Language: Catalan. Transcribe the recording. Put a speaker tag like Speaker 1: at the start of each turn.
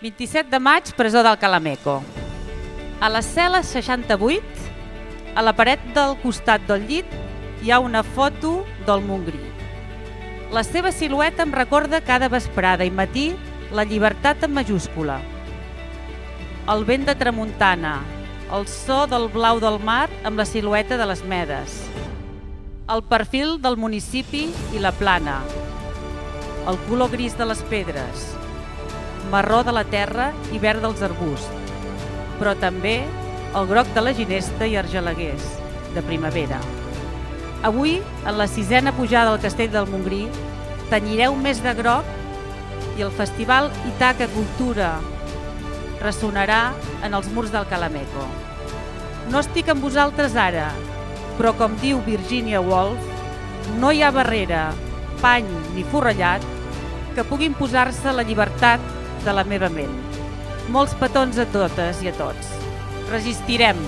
Speaker 1: 27 de maig, presó del Calameco. A la cel·la 68, a la paret del costat del llit, hi ha una foto del Montgrí. La seva silueta em recorda cada vesprada i matí la llibertat en majúscula. El vent de tramuntana, el so del blau del mar amb la silueta de les Medes, el perfil del municipi i la plana, el color gris de les pedres, marró de la terra i verd dels arbusts, però també el groc de la ginesta i argelaguers, de primavera. Avui, en la 6a pujada al Castell del Montgrí, tenyireu més de groc i el festival Ítaca Cultura ressonarà en els murs del Calameco. No estic amb vosaltres ara, però com diu Virginia Woolf, no hi ha barrera, pany ni forrellat que puguin posar-se la llibertat de la meva ment. Molts petons a totes i a tots. Resistirem!